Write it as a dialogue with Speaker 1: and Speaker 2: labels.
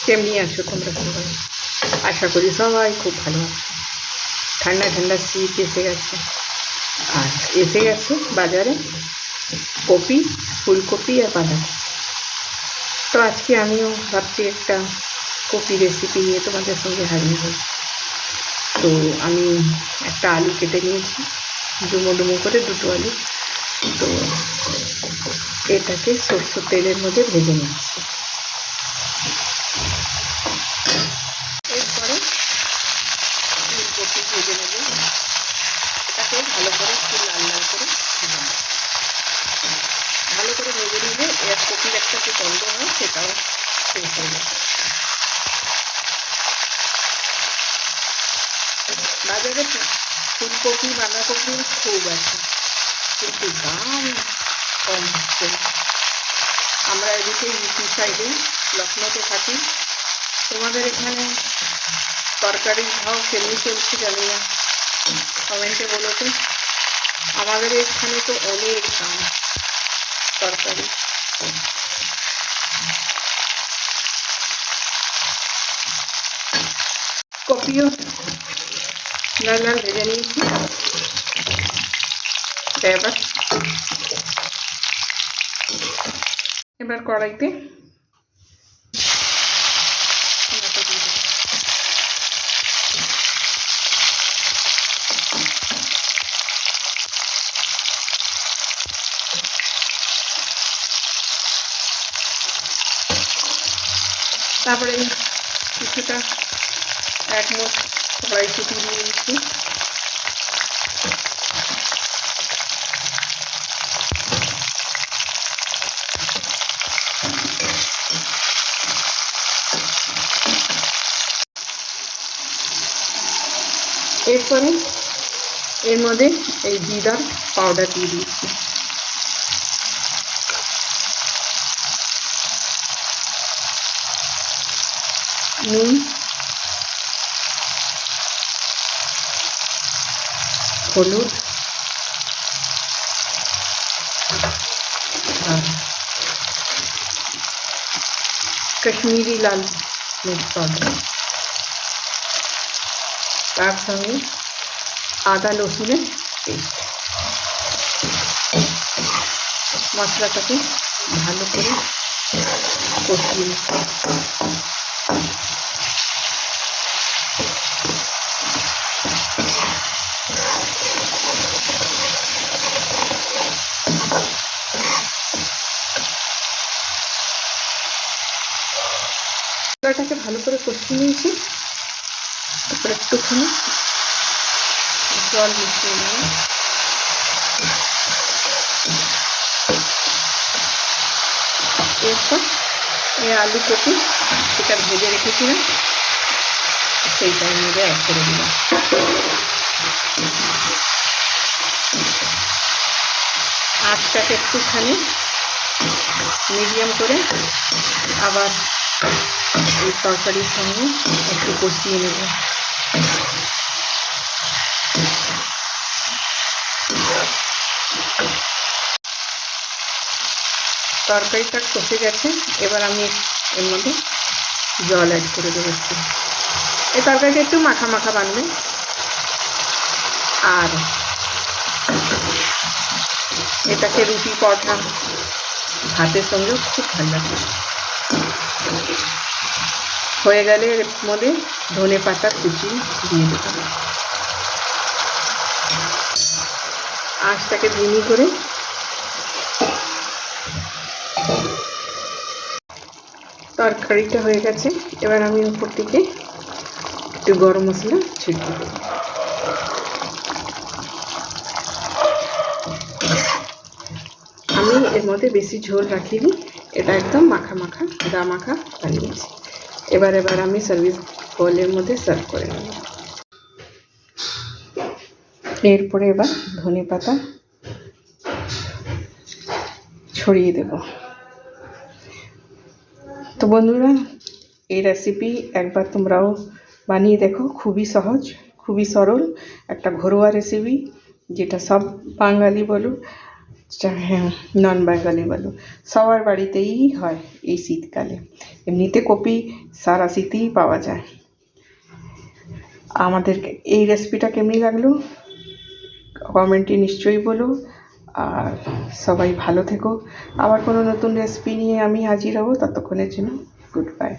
Speaker 1: কেমনি আছো তোমরা সবাই? আশা করি সবাই খুব ভালো আছো। ঠান্ডা ঠান্ডা শীত এসে গেছে, আর এসে গেছে বাজারে কপি, ফুলকপি আর বাঁধাকপি। তো আজকে আমিও ভাবছি একটা কপি রেসিপি নিয়ে তোমাদের সঙ্গে হাজির হই। তো আমি একটা আলু কেটে নিয়েছি, ডুমো ডুমো করে দুটো আলু। তো এটাকে সরষের তেলের মধ্যে ভেজে নিচ্ছি। এরপরে ফুলকপি ভেজে নেব, এটাকে ভালো করে একটু লাল লাল করে ভেজে নেব। ভালো করে ভেজে নিলে এর কপির একটা যে গন্ধ হয় সেটাও শেষ হয়ে যাবে। বাজারে ফুলকপি বাঁধাকপি খুব আছে, কিন্তু দাম কম হচ্ছে না। আমরা এদিকে ইউপি সাইডে লখনৌতে থাকি। তোমাদের এখানে তরকারির ভাও কেমনি চলছে জানি না, কমেন্টে বলো তো। আমাদের এখানে তো অনেক দাম তরকারি। কপিও লাল লাল ভেজে নিয়েছি। এবার কড়াইতে তারপরে কিছুটা এক মুঠ কড়াইশুঁটি দিয়ে দিচ্ছি। এরপরে এর মধ্যে এই জিরার পাউডার দিয়ে দিচ্ছি। নুন, হলুদ আর কাশ্মীরি লাল মির্চ পাউডার, তার সঙ্গে আদা রসুনের পেস্ট। মশলাটাকে ভালো করে কষিয়ে নিচ্ছি। মশলাটাকে ভালো করে কষিয়ে নিয়েছি। তারপরে একটুখানি জল মিশিয়ে নেব। এরপর এই আলু কপি যেটা ভেজে রেখেছিলাম সেইটার মধ্যে অ্যাড করে দিলাম। আঁচটাকে একটুখানি মিডিয়াম করে আবার এই তরকারির সঙ্গে একটু কষিয়ে নেব। তরকারিটা কষে গেছে, এবার আমি এর মধ্যে জল অ্যাড করে দেবো একটু। এই তরকারিটা একটু মাখা মাখা বানবে, আর এটাকে রুটি পরোটা ভাতের সঙ্গেও খুব ভালো লাগে। হয়ে গেলে এর মধ্যে ধনে পাতা কুচি দিয়ে দেবো। আঁচটাকে ধিমি করে তরকারিটা হয়ে গেছে। এবার আমি উপর থেকে একটু গরম মশলা ছিটিয়ে দেবো। আমি এর মধ্যে বেশি ঝোল রাখিনি, এটা একদম মাখা মাখা গা মাখা বানিয়েছি। এবার আমি সার্ভিস বোলের মধ্যে সার্ভ করে নেব। এরপরে এবার ধনে পাতা ছড়িয়ে দেব। তো বন্ধুরা, এই রেসিপি একবার তোমরাও বানিয়ে দেখো। খুবই সহজ, খুবই সরল একটা ঘরোয়া রেসিপি, যেটা সব বাঙালি বলো হ্যাঁ, নন বেঙ্গলি বলো, সবার বাড়িতেই হয় এই শীতকালে। এমনিতে কপি সারা শীতেই পাওয়া যায়। আমাদের এই রেসিপিটা কেমনি লাগলো কমেন্টে নিশ্চয়ই বলো। আর সবাই ভালো থেকো। আবার কোনো নতুন রেসিপি নিয়ে আমি হাজির হব, ততক্ষণের জন্য গুড বাই।